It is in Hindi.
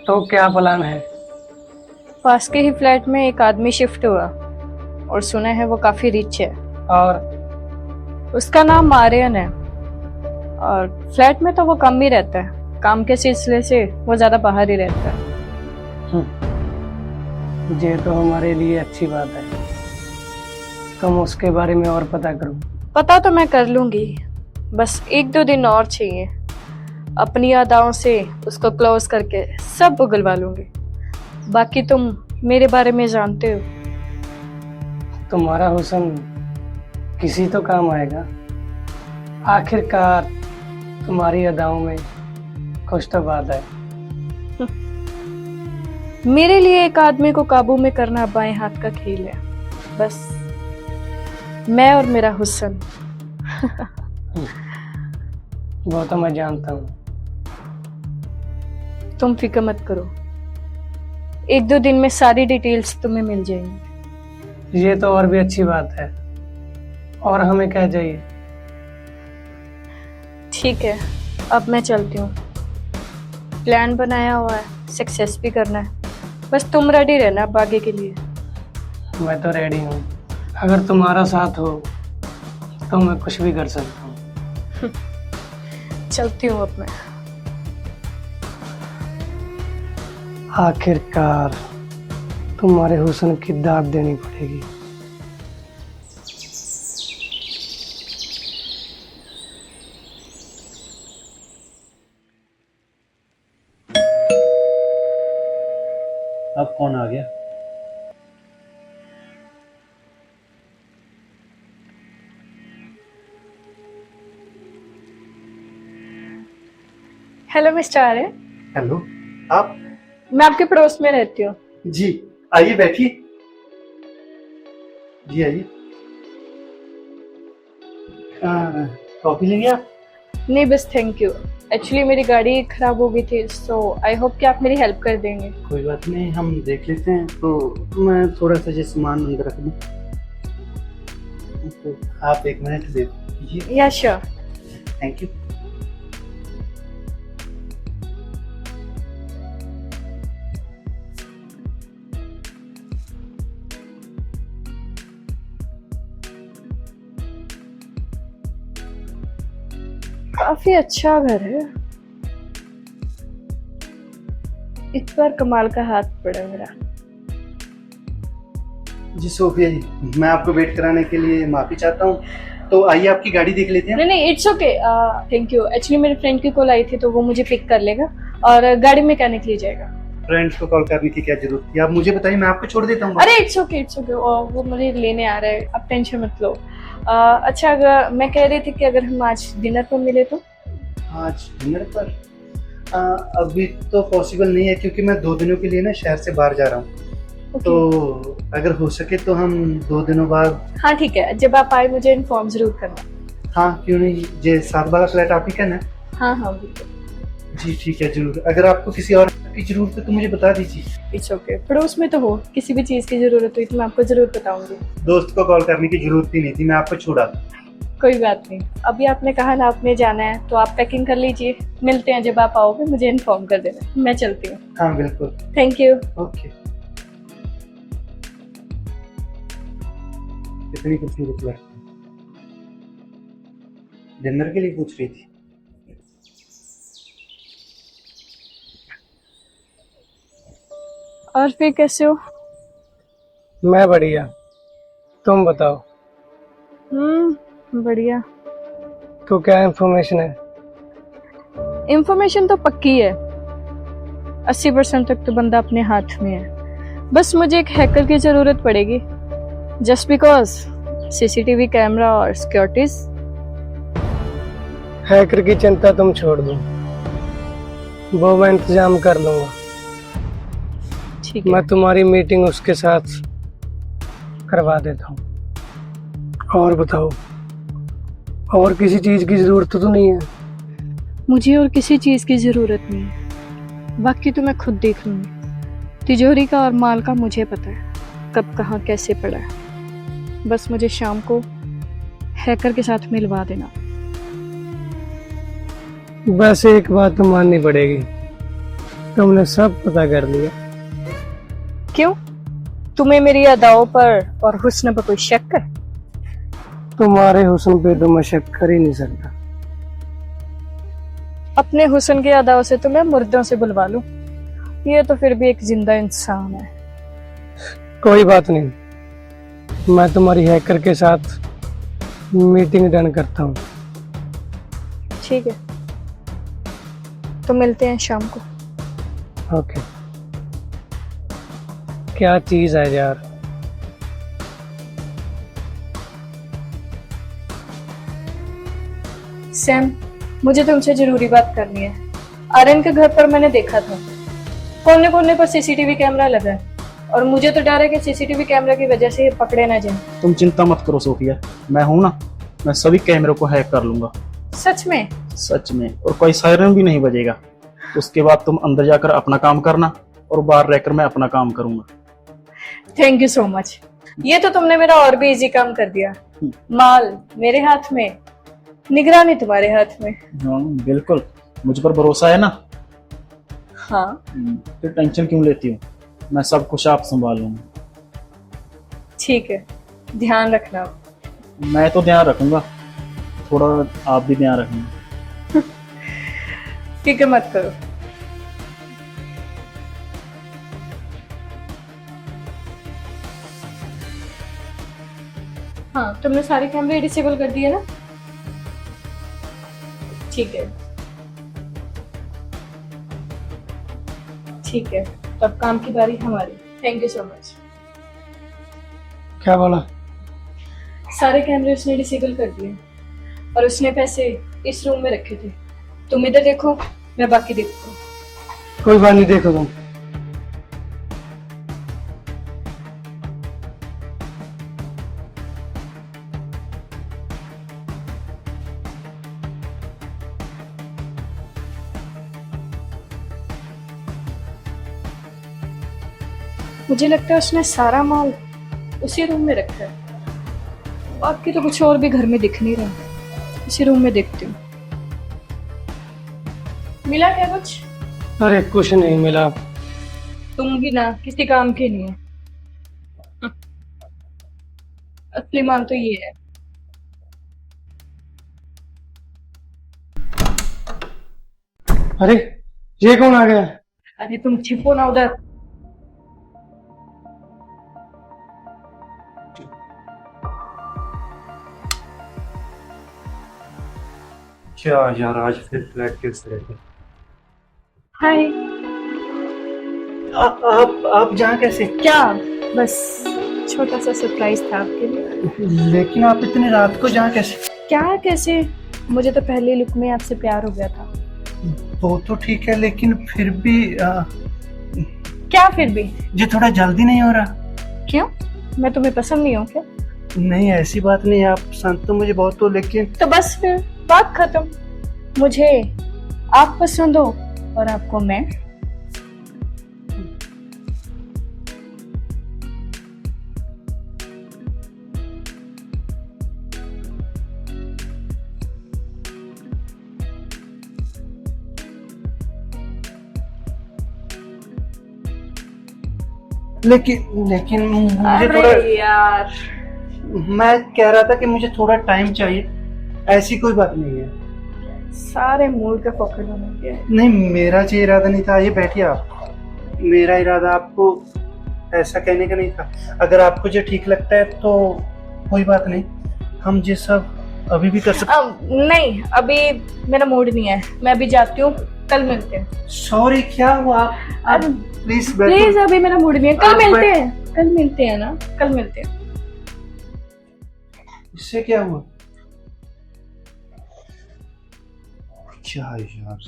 तो क्या प्लान है? पास के ही फ्लैट में एक आदमी शिफ्ट हुआ और सुना है वो काफी रिच है। और उसका नाम आर्यन है और फ्लैट में तो वो कम ही रहता है, काम के सिलसिले से वो ज्यादा बाहर ही रहता है। ये तो हमारे लिए अच्छी बात है। तुम उसके बारे में और पता करो। पता तो मैं कर लूंगी, बस 1-2 दिन और चाहिए। अपनी अदाओं से उसको क्लोज करके सब उगलवा लूंगी। बाकी तुम मेरे बारे में जानते हो। तुम्हारा हुस्न किसी तो काम आएगा। आखिरकार तुम्हारी अदाओं में कुछ तो बात है। मेरे लिए एक आदमी को काबू में करना बाएं हाथ का खेल है। बस मैं और मेरा हुस्न। वो तो मैं जानता हूँ। तुम फिक्र मत करो, 1-2 दिन में सारी डिटेल्स तुम्हें मिल जाएंगी। ये तो और भी अच्छी बात है। और हमें क्या चाहिए? ठीक है, अब मैं चलती हूँ। प्लान बनाया हुआ है, सक्सेस भी करना है। बस तुम रेडी रहना अब आगे के लिए। मैं तो रेडी हूँ। अगर तुम्हारा साथ हो तो मैं कुछ भी कर सकता हूँ। चलती हूँ अब मैं। आखिरकार तुम्हारे हुस्न की दाद देनी पड़ेगी। अब कौन आ गया? हेलो मिस्टर आर्यन, हेलो, आप? मैं आपके पड़ोस में रहती हूँ। जी, आइए बैठिए। जी आइए। कॉफी लेंगे आप? नहीं बस थैंक यू। एक्चुअली मेरी गाड़ी खराब हो गई थी, सो आई होप कि आप मेरी हेल्प कर देंगे। कोई बात नहीं, हम देख लेते हैं। तो मैं थोड़ा सा सामान अंदर रख दूँ, तो आप 1 मिनट दे दीजिए। या श्योर। Thank you. काफी अच्छा घर है। इस बार कमाल का हाथ पड़ा मेरा। जी सोफिया जी, मैं आपको वेट कराने के लिए माफी चाहता हूँ। तो आइए आपकी गाड़ी देख लेते हैं। नहीं नहीं, it's okay, thank you. Actually मेरे फ्रेंड की कॉल आई थी तो वो मुझे पिक कर लेगा और गाड़ी मैकेनिक ले जाएगा। फ्रेंड्स को कॉल करने की क्या जरूरत थी? आप मुझे बताइए, मैं आपको छोड़ देता हूँ। अरे इट्स ओके इट्स ओके, वो मुझे लेने आ रहा है, आप टेंशन मत लो। अच्छा, अगर मैं कह रही थी कि अगर हम आज डिनर पर मिले तो। आज डिनर पर? अभी तो पॉसिबल नहीं है, क्योंकि मैं 2 दिनों के लिए ना शहर से बाहर जा रहा हूँ। तो अगर हो सके तो हम 2 दिनों बाद। हाँ ठीक है, जब आप आए मुझे इन्फॉर्म जरूर करना। हाँ क्यों नहीं, ये 7 वाला फ्लैट आप ही का ना? हाँ हाँ बिल्कुल। जी ठीक है, जरूर। अगर आपको किसी और की जरूरत है तो मुझे बता दीजिए। इट्स ओके, पड़ोस में तो हो, किसी भी चीज की जरूरत हुई तो मैं आपको जरूर बताऊंगी। दोस्त को कॉल करने की जरूरत ही नहीं थी, मैं आपको छोड़ा था। कोई बात नहीं, अभी आपने कहा ना आपने जाना है तो आप पैकिंग कर लीजिए। मिलते हैं, जब आप आओगे मुझे इन्फॉर्म कर देना। मैं चलती हूँ। हाँ बिल्कुल। Thank you. ओके। कितनी खूबसूरत लड़की, डिनर के लिए पूछ रही थी। और फिर कैसे हो? मैं बढ़िया, तुम बताओ। बढ़िया। तो क्या इन्फॉर्मेशन है? इंफॉर्मेशन तो पक्की है, 80% तक तो बंदा अपने हाथ में है। बस मुझे एक हैकर की जरूरत पड़ेगी, जस्ट बिकॉज सीसीटीवी कैमरा और सिक्योरिटीज। हैकर की चिंता तुम छोड़ दो, वो मैं इंतजाम कर लूंगा। ठीक है। मैं तुम्हारी मीटिंग उसके साथ करवा देता हूँ। और बताओ, और किसी चीज की जरूरत तो नहीं है? मुझे और किसी चीज की जरूरत नहीं है, बाकी तो मैं खुद देख लूंगी। तिजोरी का और माल का मुझे पता है, कब कहाँ कैसे पड़ा है। बस मुझे शाम को हैकर के साथ मिलवा देना। बस एक बात तो माननी पड़ेगी, तुमने सब पता कर लिया। क्यों? तुम्हें मेरी अदाओं पर और हुस्न पर कोई शक है? तुम्हारे हुस्न पे तो मैं शक कर ही नहीं सकता। अपने हुस्न की अदाओं से तो मैं मुर्दों से बुलवा लूं, ये तो फिर भी एक जिंदा इंसान है। कोई बात नहीं, मैं तुम्हारी हैकर के साथ मीटिंग डन करता हूँ। ठीक है, तो मिलते हैं शाम को। ओके। क्या चीज है यार। सैम, मुझे तुमसे जरूरी बात करनी है। आर्यन के घर पर मैंने देखा था, कोने कोने पर सीसीटीवी कैमरा लगा है और मुझे तो डर है कि सीसीटीवी कैमरा की वजह से ये पकड़े ना जाए। तुम चिंता मत करो सोफिया, मैं हूं ना, मैं सभी कैमरों को हैक कर लूंगा। सच में? सच में, और कोई सायरन भी नहीं बजेगा। उसके बाद तुम अंदर जाकर अपना काम करना और बाहर रहकर मैं अपना काम करूंगा। थैंक यू सो मच, ये तो तुमने मेरा और भी इजी काम कर दिया। माल मेरे हाथ में, निगरानी तुम्हारे हाथ में। हाँ बिल्कुल, मुझ पर भरोसा है ना। हाँ फिर टेंशन क्यों लेती हूँ, मैं सब कुछ आप संभाल लूंगा। ठीक है, ध्यान रखना। मैं तो ध्यान रखूंगा, थोड़ा आप भी ध्यान रखना। फिक्र मत करो। हाँ, तुमने सारे कैमरे डिसेबल कर दिए ना? ठीक है, ठीक है, तब काम की बारी हमारी। Thank you so much. क्या बोला? सारे कैमरे उसने डिसेबल कर दिए और उसने पैसे इस रूम में रखे थे। तुम इधर देखो, मैं बाकी देखती हूँ। कोई बात नहीं, देखो तुम। मुझे लगता है उसने सारा माल उसी रूम में रखा है, बाकी तो कुछ और भी घर में दिख नहीं रहा। इसी रूम में देखती हूँ। मिला क्या कुछ? अरे कुछ नहीं मिला। तुम भी ना किसी काम के नहीं है। असली माल तो ये है। अरे ये कौन आ गया? अरे तुम छिपो ना उधर। क्या यार, आज फिर फ्लैट किस तरह के? हाय। आप जहाँ कैसे? क्या? बस छोटा सा सरप्राइज था आपके लिए। लेकिन आप इतनी रात को जहाँ कैसे? क्या कैसे? मुझे तो पहले लुक में आपसे प्यार हो गया था। वो तो ठीक है, लेकिन फिर भी क्या फिर भी? ये थोड़ा जल्दी नहीं हो रहा? क्यों? मैं तुम्हें पसंद नहीं हूँ क्या? नहीं, ऐसी बात नहीं, आप पसंद तो मुझे बहुत हो, लेकिन तो बस फिर बात खत्म। मुझे आप पसंद हो और आपको मैं। लेकिन मुझे थोड़ा, अरे यार, मैं कह रहा था कि मुझे थोड़ा टाइम चाहिए। ऐसी कोई बात नहीं है। सारे मूड के फोकस होने के। नहीं, मेरा जो इरादा नहीं था, ये बैठिए आप। मेरा इरादा आपको ऐसा कहने का नहीं था। अगर आपको जो ठीक लगता है तो कोई बात नहीं, हम ये सब अभी भी कर सकते। नहीं, अभी मेरा मूड नहीं है, मैं अभी जाती हूँ। कल मिलते हैं। सॉरी, क्या हुआ? आप प्लीज प्लीज, अभी मेरा मूड नहीं है। कल आप मिलते हैं। कल मिलते हैं ना, कल मिलते हैं। इससे क्या हुआ? क्या यार।